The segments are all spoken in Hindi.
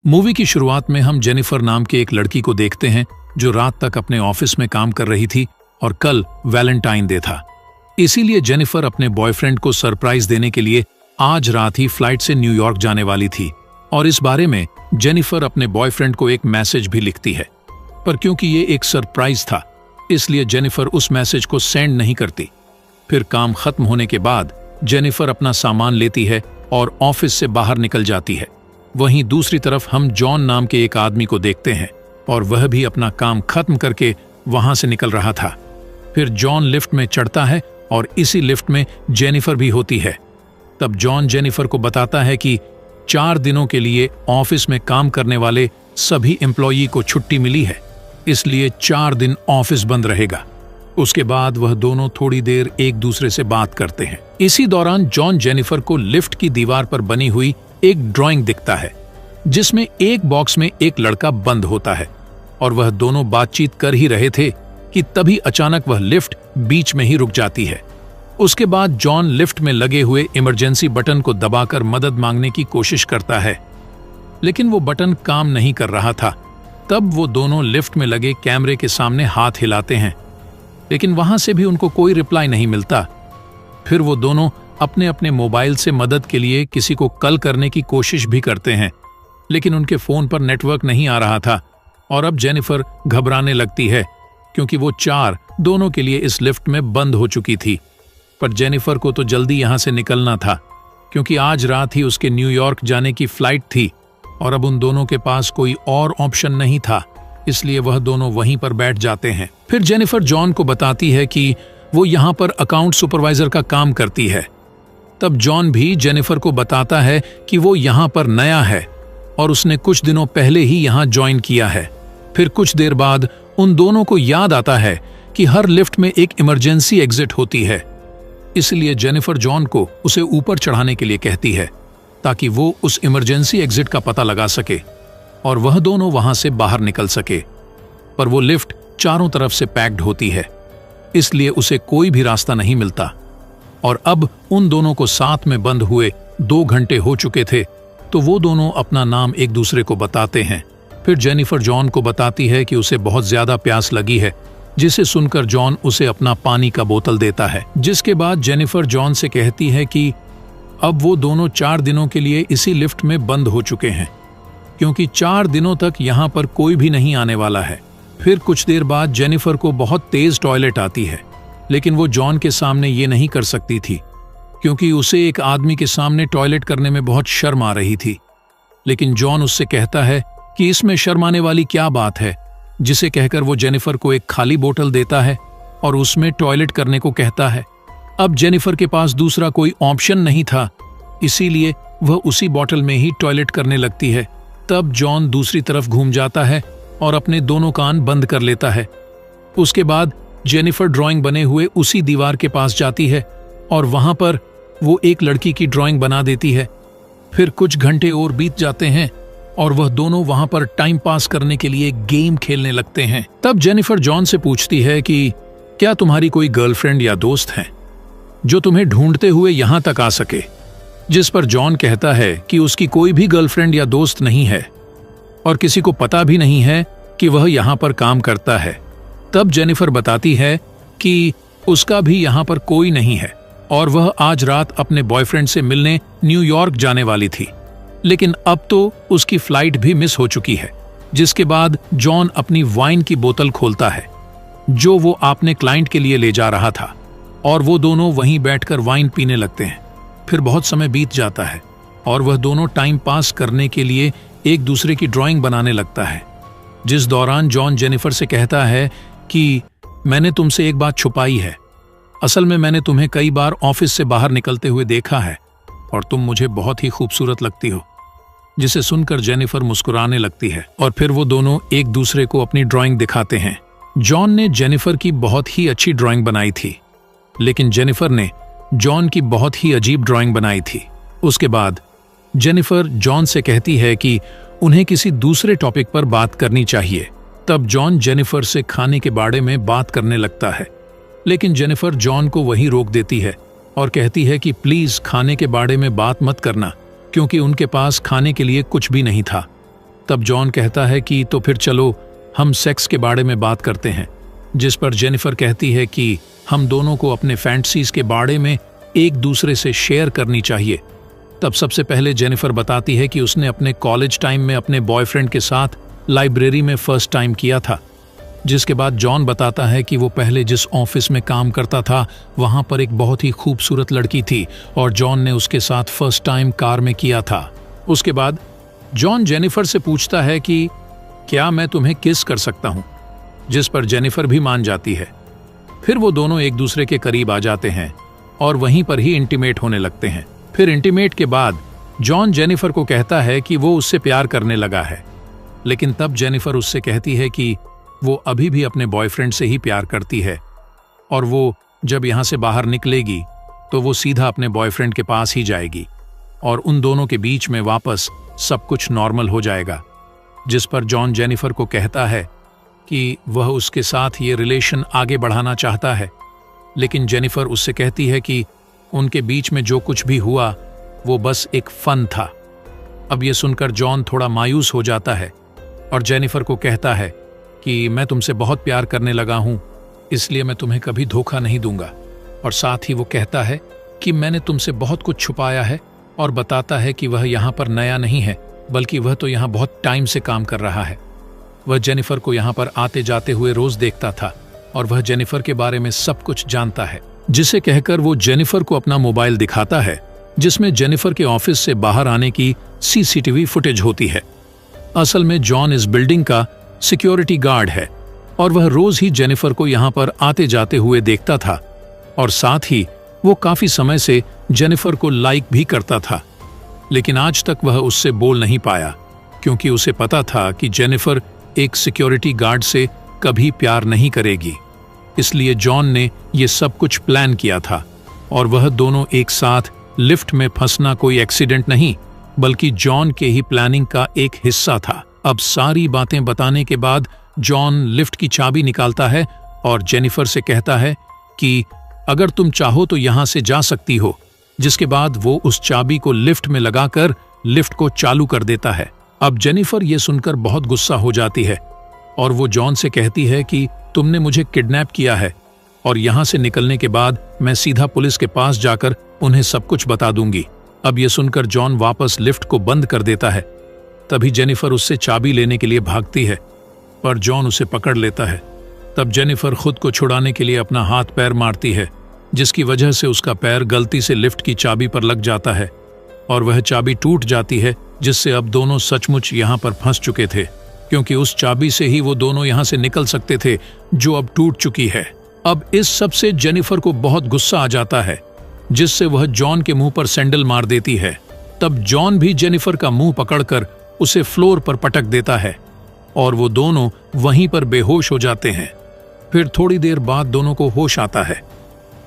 मूवी की शुरुआत में हम जेनिफर नाम के एक लड़की को देखते हैं जो रात तक अपने ऑफिस में काम कर रही थी और कल वैलेंटाइन डे था। इसीलिए जेनिफर अपने बॉयफ्रेंड को सरप्राइज देने के लिए आज रात ही फ्लाइट से न्यूयॉर्क जाने वाली थी और इस बारे में जेनिफर अपने बॉयफ्रेंड को एक मैसेज भी लिखती है। पर क्योंकि ये एक सरप्राइज था इसलिए जेनिफर उस मैसेज को सेंड नहीं करती। फिर काम खत्म होने के बाद जेनिफर अपना सामान लेती है और ऑफिस से बाहर निकल जाती है। वहीं दूसरी तरफ हम जॉन नाम के एक आदमी को देखते हैं और वह भी अपना काम खत्म करके वहां से निकल रहा था। फिर जॉन लिफ्ट में चढ़ता है और इसी लिफ्ट में जेनिफर भी होती है। तब जॉन जेनिफर को बताता है कि 4 दिनों के लिए ऑफिस में काम करने वाले सभी एम्प्लॉई को छुट्टी मिली है, इसलिए 4 दिन ऑफिस बंद रहेगा। उसके बाद वह दोनों थोड़ी देर एक दूसरे से बात करते हैं। इसी दौरान जॉन जेनिफर को लिफ्ट की दीवार पर बनी हुई एक ड्राइंग दिखता है जिसमें एक बॉक्स में एक लड़का बंद होता है और वह दोनों बातचीत कर ही रहे थे कि तभी अचानक वह लिफ्ट बीच में ही रुक जाती है। उसके बाद जॉन लिफ्ट में लगे हुए इमरजेंसी बटन को दबाकर मदद मांगने की कोशिश करता है, लेकिन वो बटन काम नहीं कर रहा था। तब वो दोनों लिफ्ट में लगे कैमरे के सामने हाथ हिलाते हैं, लेकिन वहां से भी उनको कोई रिप्लाई नहीं मिलता। फिर वो दोनों अपने अपने मोबाइल से मदद के लिए किसी को कॉल करने की कोशिश भी करते हैं, लेकिन उनके फोन पर नेटवर्क नहीं आ रहा था और अब जेनिफर घबराने लगती है क्योंकि वो 4 दोनों के लिए इस लिफ्ट में बंद हो चुकी थी। पर जेनिफर को तो जल्दी यहां से निकलना था क्योंकि आज रात ही उसके न्यूयॉर्क जाने की फ्लाइट थी और अब उन दोनों के पास कोई और ऑप्शन नहीं था, इसलिए वह दोनों वहीं पर बैठ जाते हैं। फिर जेनिफर जॉन को बताती है कि वो यहाँ पर अकाउंट सुपरवाइजर का काम करती है। तब जॉन भी जेनिफर को बताता है कि वो यहाँ पर नया है और उसने कुछ दिनों पहले ही यहाँ ज्वाइन किया है। फिर कुछ देर बाद उन दोनों को याद आता है कि हर लिफ्ट में एक इमरजेंसी एग्जिट होती है, इसलिए जेनिफर जॉन को उसे ऊपर चढ़ाने के लिए कहती है ताकि वो उस इमरजेंसी एग्जिट का पता लगा सके और वह दोनों वहां से बाहर निकल सके। पर वो लिफ्ट चारों तरफ से पैक्ड होती है, इसलिए उसे कोई भी रास्ता नहीं मिलता और अब उन दोनों को साथ में बंद हुए 2 घंटे हो चुके थे, तो वो दोनों अपना नाम एक दूसरे को बताते हैं। फिर जेनिफर जॉन को बताती है कि उसे बहुत ज्यादा प्यास लगी है, जिसे सुनकर जॉन उसे अपना पानी का बोतल देता है। जिसके बाद जेनिफर जॉन से कहती है कि अब वो दोनों 4 दिनों के लिए इसी लिफ्ट में बंद हो चुके हैं क्योंकि 4 दिनों तक यहाँ पर कोई भी नहीं आने वाला है। फिर कुछ देर बाद जेनिफर को बहुत तेज टॉयलेट आती है, लेकिन वो जॉन के सामने ये नहीं कर सकती थी क्योंकि उसे एक आदमी के सामने टॉयलेट करने में बहुत शर्म आ रही थी। लेकिन जॉन उससे कहता है कि इसमें शर्माने वाली क्या बात है, जिसे कहकर वो जेनिफर को एक खाली बोतल देता है और उसमें टॉयलेट करने को कहता है। अब जेनिफर के पास दूसरा कोई ऑप्शन नहीं था, इसीलिए वह उसी बोतल में ही टॉयलेट करने लगती है। तब जॉन दूसरी तरफ घूम जाता है और अपने दोनों कान बंद कर लेता है। उसके बाद जेनिफर ड्राइंग बने हुए उसी दीवार के पास जाती है और वहां पर वो एक लड़की की ड्राइंग बना देती है। फिर कुछ घंटे और बीत जाते हैं और वह दोनों वहां पर टाइम पास करने के लिए गेम खेलने लगते हैं। तब जेनिफर जॉन से पूछती है कि क्या तुम्हारी कोई गर्लफ्रेंड या दोस्त है जो तुम्हें ढूंढते हुए यहां तक आ सके, जिस पर जॉन कहता है कि उसकी कोई भी गर्लफ्रेंड या दोस्त नहीं है और किसी को पता भी नहीं है कि वह यहां पर काम करता है। तब जेनिफर बताती है कि उसका भी यहां पर कोई नहीं है और वह आज रात अपने बॉयफ्रेंड से मिलने न्यूयॉर्क जाने वाली थी, लेकिन अब तो उसकी फ्लाइट भी मिस हो चुकी है। जिसके बाद जॉन अपनी वाइन की बोतल खोलता है जो वो अपने क्लाइंट के लिए ले जा रहा था और वो दोनों वहीं बैठकर वाइन पीने लगते हैं। फिर बहुत समय बीत जाता है और वह दोनों टाइम पास करने के लिए एक दूसरे की ड्राइंग बनाने लगता है। जिस दौरान जॉन जेनिफर से कहता है कि मैंने तुमसे एक बात छुपाई है, असल में मैंने तुम्हें कई बार ऑफिस से बाहर निकलते हुए देखा है और तुम मुझे बहुत ही खूबसूरत लगती हो। जिसे सुनकर जेनिफर मुस्कुराने लगती है और फिर वो दोनों एक दूसरे को अपनी ड्राइंग दिखाते हैं। जॉन ने जेनिफर की बहुत ही अच्छी ड्राइंग बनाई थी, लेकिन जेनिफर ने जॉन की बहुत ही अजीब ड्राइंग बनाई थी। उसके बाद जेनिफर जॉन से कहती है कि उन्हें किसी दूसरे टॉपिक पर बात करनी चाहिए। तब जॉन जेनिफर से खाने के बारे में बात करने लगता है, लेकिन जेनिफर जॉन को वहीं रोक देती है और कहती है कि प्लीज खाने के बारे में बात मत करना, क्योंकि उनके पास खाने के लिए कुछ भी नहीं था। तब जॉन कहता है कि तो फिर चलो हम सेक्स के बारे में बात करते हैं, जिस पर जेनिफर कहती है कि हम दोनों को अपने फैंटसीज के बारे में एक दूसरे से शेयर करनी चाहिए। तब सबसे पहले जेनिफर बताती है कि उसने अपने कॉलेज टाइम में अपने बॉयफ्रेंड के साथ लाइब्रेरी में फर्स्ट टाइम किया था, जिसके बाद जॉन बताता है कि वो पहले जिस ऑफिस में काम करता था वहां पर एक बहुत ही खूबसूरत लड़की थी और जॉन ने उसके साथ फर्स्ट टाइम कार में किया था। उसके बाद जॉन जेनिफर से पूछता है कि क्या मैं तुम्हें किस कर सकता हूं, जिस पर जेनिफर भी मान जाती है। फिर वो दोनों एक दूसरे के करीब आ जाते हैं और वहीं पर ही इंटीमेट होने लगते हैं। फिर इंटीमेट के बाद जॉन जेनिफर को कहता है कि वो उससे प्यार करने लगा है, लेकिन तब जेनिफर उससे कहती है कि वो अभी भी अपने बॉयफ्रेंड से ही प्यार करती है और वो जब यहाँ से बाहर निकलेगी तो वो सीधा अपने बॉयफ्रेंड के पास ही जाएगी और उन दोनों के बीच में वापस सब कुछ नॉर्मल हो जाएगा। जिस पर जॉन जेनिफर को कहता है कि वह उसके साथ ये रिलेशन आगे बढ़ाना चाहता है, लेकिन जेनिफर उससे कहती है कि उनके बीच में जो कुछ भी हुआ वो बस एक फन था। अब ये सुनकर जॉन थोड़ा मायूस हो जाता है और जेनिफर को कहता है कि मैं तुमसे बहुत प्यार करने लगा हूं, इसलिए मैं तुम्हें कभी धोखा नहीं दूंगा। और साथ ही वो कहता है कि मैंने तुमसे बहुत कुछ छुपाया है और बताता है कि वह यहाँ पर नया नहीं है, बल्कि वह तो यहाँ बहुत टाइम से काम कर रहा है। वह जेनिफर को यहाँ पर आते जाते हुए रोज देखता था और वह जेनिफर के बारे में सब कुछ जानता है, जिसे कहकर वो जेनिफर को अपना मोबाइल दिखाता है, जिसमें जेनिफर के ऑफिस से बाहर आने की सीसीटीवी फुटेज होती है। असल में जॉन इस बिल्डिंग का सिक्योरिटी गार्ड है और वह रोज ही जेनिफर को यहाँ पर आते जाते हुए देखता था और साथ ही वो काफी समय से जेनिफर को लाइक भी करता था, लेकिन आज तक वह उससे बोल नहीं पाया क्योंकि उसे पता था कि जेनिफर एक सिक्योरिटी गार्ड से कभी प्यार नहीं करेगी। इसलिए जॉन ने ये सब कुछ प्लान किया था और वह दोनों एक साथ लिफ्ट में फंसना कोई एक्सीडेंट नहीं, बल्कि जॉन के ही प्लानिंग का एक हिस्सा था। अब सारी बातें बताने के बाद जॉन लिफ्ट की चाबी निकालता है और जेनिफर से कहता है कि अगर तुम चाहो तो यहां से जा सकती हो, जिसके बाद वो उस चाबी को लिफ्ट में लगाकर लिफ्ट को चालू कर देता है। अब जेनिफर ये सुनकर बहुत गुस्सा हो जाती है और वो जॉन से कहती है कि तुमने मुझे किडनैप किया है और यहां से निकलने के बाद मैं सीधा पुलिस के पास जाकर उन्हें सब कुछ बता दूंगी। अब ये सुनकर जॉन वापस लिफ्ट को बंद कर देता है। तभी जेनिफर उससे चाबी लेने के लिए भागती है, पर जॉन उसे पकड़ लेता है। तब जेनिफर खुद को छुड़ाने के लिए अपना हाथ पैर मारती है, जिसकी वजह से उसका पैर गलती से लिफ्ट की चाबी पर लग जाता है और वह चाबी टूट जाती है, जिससे अब दोनों सचमुच यहाँ पर फंस चुके थे, क्योंकि उस चाबी से ही वो दोनों यहाँ से निकल सकते थे, जो अब टूट चुकी है। अब इस सब से जेनिफर को बहुत गुस्सा आ जाता है, जिससे वह जॉन के मुंह पर सैंडल मार देती है। तब जॉन भी जेनिफर का मुंह पकड़कर उसे फ्लोर पर पटक देता है और वो दोनों वहीं पर बेहोश हो जाते हैं। फिर थोड़ी देर बाद दोनों को होश आता है।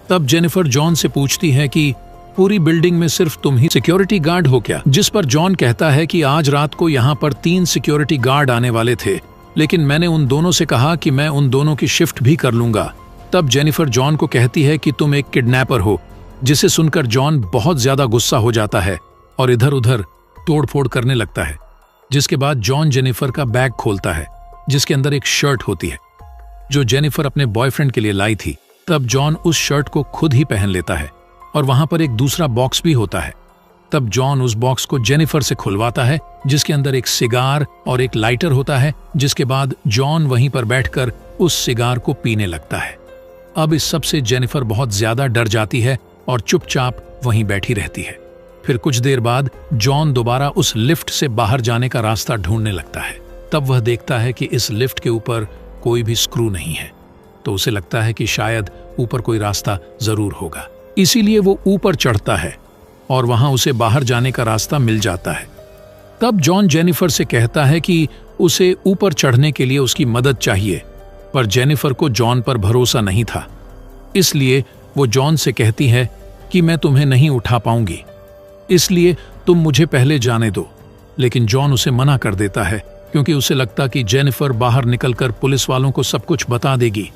तब जेनिफर जॉन से पूछती है कि पूरी बिल्डिंग में सिर्फ तुम ही सिक्योरिटी गार्ड हो क्या? जिस पर जॉन कहता है कि आज रात को यहाँ पर 3 सिक्योरिटी गार्ड आने वाले थे, लेकिन मैंने उन दोनों से कहा कि मैं उन दोनों की शिफ्ट भी कर लूंगा। तब जेनिफर जॉन को कहती है कि तुम एक किडनैपर हो, जिसे सुनकर जॉन बहुत ज्यादा गुस्सा हो जाता है और इधर उधर तोड़फोड़ करने लगता है। जिसके बाद जॉन जेनिफर का बैग खोलता है, जिसके अंदर एक शर्ट होती है जो जेनिफर अपने बॉयफ्रेंड के लिए लाई थी। तब जॉन उस शर्ट को खुद ही पहन लेता है और वहां पर एक दूसरा बॉक्स भी होता है। तब जॉन उस बॉक्स को जेनिफर से खुलवाता है, जिसके अंदर एक सिगार और एक लाइटर होता है। जिसके बाद जॉन वहीं पर बैठकर उस सिगार को पीने लगता है। अब इस सब से जेनिफर बहुत ज्यादा डर जाती है और चुपचाप वहीं बैठी रहती है। फिर कुछ देर बाद जॉन दोबारा उस लिफ्ट से बाहर जाने का रास्ता ढूंढने लगता है। तब वह देखता है कि इस लिफ्ट के ऊपर कोई भी स्क्रू नहीं है, तो उसे लगता है कि शायद ऊपर कोई रास्ता जरूर होगा। इसीलिए वो ऊपर चढ़ता है और वहां उसे बाहर जाने का रास्ता मिल जाता है। तब जॉन जेनिफर से कहता है कि उसे ऊपर चढ़ने के लिए उसकी मदद चाहिए, पर जेनिफर को जॉन पर भरोसा नहीं था। इसलिए वो जॉन से कहती है कि मैं तुम्हें नहीं उठा पाऊंगी, इसलिए तुम मुझे पहले जाने दो। लेकिन जॉन उसे मना कर देता है, क्योंकि उसे लगता कि जेनिफर बाहर निकलकर पुलिस वालों को सब कुछ बता देगी।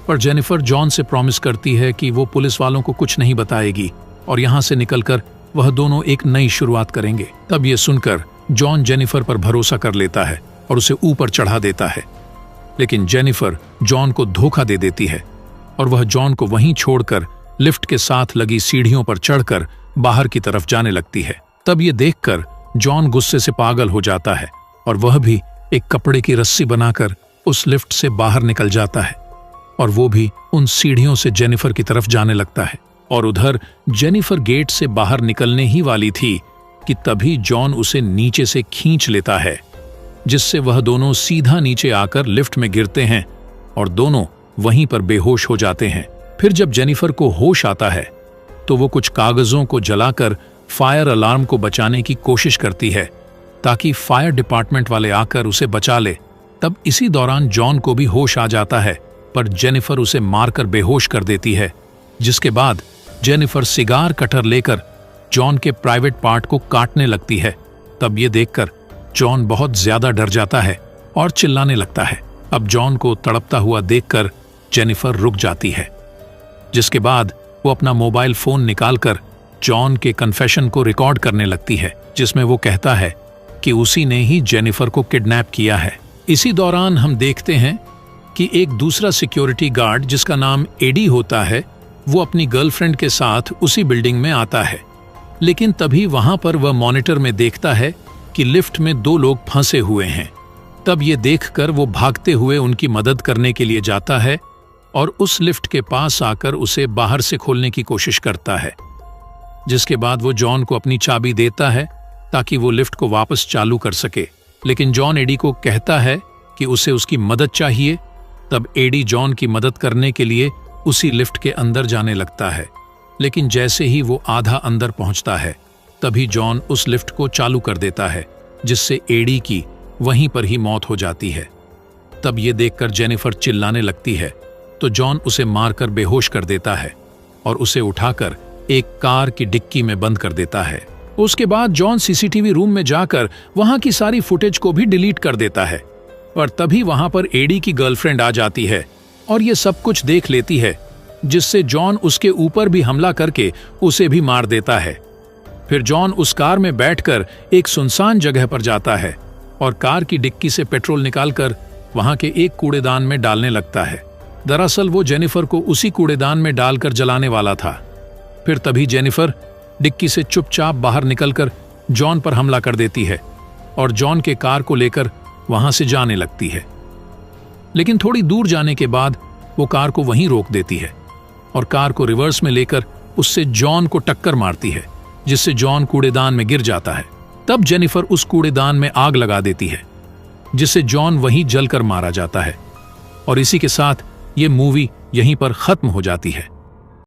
पर जेनिफर जॉन से प्रॉमिस करती है कि वो पुलिस वालों को कुछ नहीं बताएगी और यहाँ से निकलकर वह दोनों एक नई शुरुआत करेंगे। तब ये सुनकर जॉन जेनिफर पर भरोसा कर लेता है और उसे ऊपर चढ़ा देता है। लेकिन जेनिफर जॉन को धोखा दे देती है और वह जॉन को वहीं छोड़कर लिफ्ट के साथ लगी सीढ़ियों पर चढ़कर बाहर की तरफ जाने लगती है। तब ये देखकर जॉन गुस्से से पागल हो जाता है और वह भी एक कपड़े की रस्सी बनाकर उस लिफ्ट से बाहर निकल जाता है और वो भी उन सीढ़ियों से जेनिफर की तरफ जाने लगता है। और उधर जेनिफर गेट से बाहर निकलने ही वाली थी कि तभी जॉन उसे नीचे से खींच लेता है, जिससे वह दोनों सीधा नीचे आकर लिफ्ट में गिरते हैं और दोनों वहीं पर बेहोश हो जाते हैं। फिर जब जेनिफर को होश आता है तो वो कुछ कागजों को जलाकर फायर अलार्म को बचाने की कोशिश करती है ताकि फायर डिपार्टमेंट वाले आकर उसे बचा ले। तब इसी दौरान जॉन को भी होश आ जाता है, पर जेनिफर उसे मारकर बेहोश कर देती है, जिसके बाद जेनिफर सिगार कटर लेकर जॉन के प्राइवेट पार्ट को काटने लगती है। तब ये देखकर जॉन बहुत ज्यादा डर जाता है और चिल्लाने लगता है। अब जॉन को तड़पता हुआ देखकर जेनिफर रुक जाती है, जिसके बाद वो अपना मोबाइल फोन निकालकर जॉन के कन्फेशन को रिकॉर्ड करने लगती है, जिसमें वो कहता है कि उसी ने ही जेनिफर को किडनैप किया है। इसी दौरान हम देखते हैं कि एक दूसरा सिक्योरिटी गार्ड जिसका नाम एडी होता है, वो अपनी गर्लफ्रेंड के साथ उसी बिल्डिंग में आता है। लेकिन तभी वहां पर वह मॉनिटर में देखता है कि लिफ्ट में 2 लोग फंसे हुए हैं। तब ये देखकर वो भागते हुए उनकी मदद करने के लिए जाता है और उस लिफ्ट के पास आकर उसे बाहर से खोलने की कोशिश करता है, जिसके बाद वो जॉन को अपनी चाबी देता है ताकि वो लिफ्ट को वापस चालू कर सके। लेकिन जॉन एडी को कहता है कि उसे उसकी मदद चाहिए। तब एडी जॉन की मदद करने के लिए उसी लिफ्ट के अंदर जाने लगता है, लेकिन जैसे ही वो आधा अंदर पहुंचता है तभी जॉन उस लिफ्ट को चालू कर देता है, जिससे एडी की वहीं पर ही मौत हो जाती है। तब ये देखकर जेनिफर चिल्लाने लगती है तो जॉन उसे मारकर बेहोश कर देता है और उसे उठाकर एक कार की डिक्की में बंद कर देता है। उसके बाद जॉन सीसीटीवी रूम में जाकर वहां की सारी फुटेज को भी डिलीट कर देता है। और तभी वहां पर एडी की गर्लफ्रेंड आ जाती है और ये सब कुछ देख लेती है, जिससे जॉन उसके ऊपर भी हमला करके उसे भी मार देता है। फिर जॉन उस कार में बैठकर एक सुनसान जगह पर जाता है और कार की डिक्की से पेट्रोल निकालकर वहां के एक कूड़ेदान में डालने लगता है। दरअसल वो जेनिफर को उसी कूड़ेदान में डालकर जलाने वाला था। फिर तभी जेनिफर डिक्की से चुपचाप बाहर निकलकर जॉन पर हमला कर देती है और जॉन के कार को लेकर वहां से जाने लगती है। लेकिन थोड़ी दूर जाने के बाद वो कार को वहीं रोक देती है और कार को रिवर्स में लेकर उससे जॉन को टक्कर मारती है, जिससे जॉन कूड़ेदान में गिर जाता है। तब जेनिफर उस कूड़ेदान में आग लगा देती है, जिससे जॉन वहीं जलकर मारा जाता है। और इसी के साथ ये मूवी यहीं पर खत्म हो जाती है।